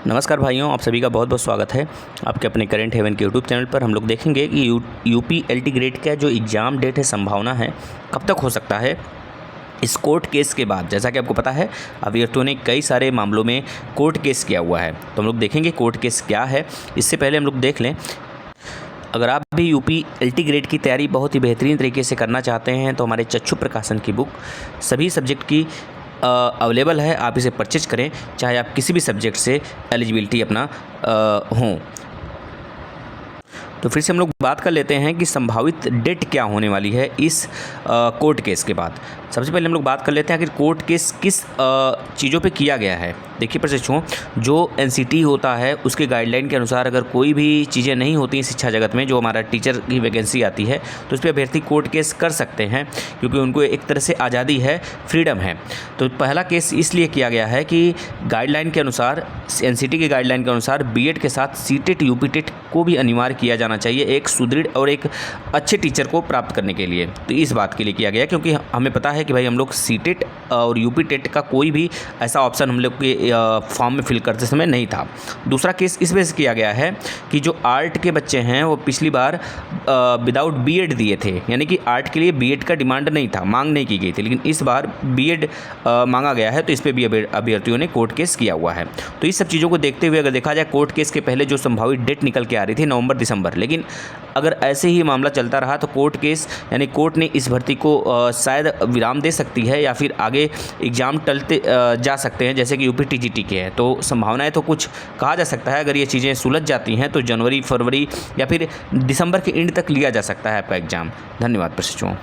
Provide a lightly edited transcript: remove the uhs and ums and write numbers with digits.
नमस्कार भाइयों, आप सभी का बहुत बहुत स्वागत है आपके अपने करेंट हेवन के यूट्यूब चैनल पर। हम लोग देखेंगे कि यूपी एलटी ग्रेड का जो एग्ज़ाम डेट है, संभावना है कब तक हो सकता है इस कोर्ट केस के बाद। जैसा कि आपको पता है, अभ्यर्थियों ने कई सारे मामलों में कोर्ट केस किया हुआ है, तो हम लोग देखेंगे कोर्ट केस क्या है। इससे पहले हम लोग देख लें, अगर आप भी यूपी एलटी ग्रेड की तैयारी बहुत ही बेहतरीन तरीके से करना चाहते हैं तो हमारे चक्षु प्रकाशन की बुक सभी सब्जेक्ट की अवेलेबल है। आप इसे परचेज करें, चाहे आप किसी भी सब्जेक्ट से एलिजिबिलिटी अपना हों। तो फिर से हम लोग बात कर लेते हैं कि संभावित डेट क्या होने वाली है इस कोर्ट केस के बाद। सबसे पहले हम लोग बात कर लेते हैं कि कोर्ट केस किस चीज़ों पे किया गया है। देखिए प्रशिक्षुओं, जो एनसीटी होता है उसके गाइडलाइन के अनुसार अगर कोई भी चीज़ें नहीं होती हैं शिक्षा जगत में, जो हमारा टीचर की वैकेंसी आती है, तो उस पर अभ्यर्थी कोर्ट केस कर सकते हैं, क्योंकि उनको एक तरह से आज़ादी है, फ्रीडम है। तो पहला केस इसलिए किया गया है कि गाइडलाइन के अनुसार, एनसीटी के गाइडलाइन के अनुसार बीएड के साथ सीटेट यूपीटेट को भी अनिवार्य किया जाना चाहिए एक सुदृढ़ और एक अच्छे टीचर को प्राप्त करने के लिए। तो इस बात के लिए किया गया, क्योंकि हमें पता है कि भाई हम लोग सीटेट और यूपीटेट का कोई भी ऐसा ऑप्शन हम लोग के फॉर्म में फिल करते समय नहीं था। दूसरा केस इस वजह से किया गया है कि जो आर्ट के बच्चे हैं वो पिछली बार विदाउट बीएड दिए थे, यानी कि आर्ट के लिए बीएड का डिमांड नहीं था, मांग नहीं की गई थी, लेकिन इस बार बीएड मांगा गया है, तो इस पर भी अभ्यर्थियों ने कोर्ट केस किया हुआ है। तो इस सब चीज़ों को देखते हुए अगर देखा जाए, कोर्ट केस के पहले जो संभावित डेट निकल के आ रही थी नवंबर दिसंबर, लेकिन अगर ऐसे ही मामला चलता रहा तो कोर्ट केस यानी कोर्ट ने इस भर्ती को शायद विराम दे सकती है, या फिर आगे एग्ज़ाम टलते जा सकते हैं, जैसे कि यूपी टीजीटी के हैं। तो संभावनाएं तो कुछ कहा जा सकता है, अगर ये चीज़ें सुलझ जाती हैं तो जनवरी, फरवरी या फिर दिसंबर के एंड तक लिया जा सकता है आपका एग्ज़ाम। धन्यवाद प्रशिक्षुओं।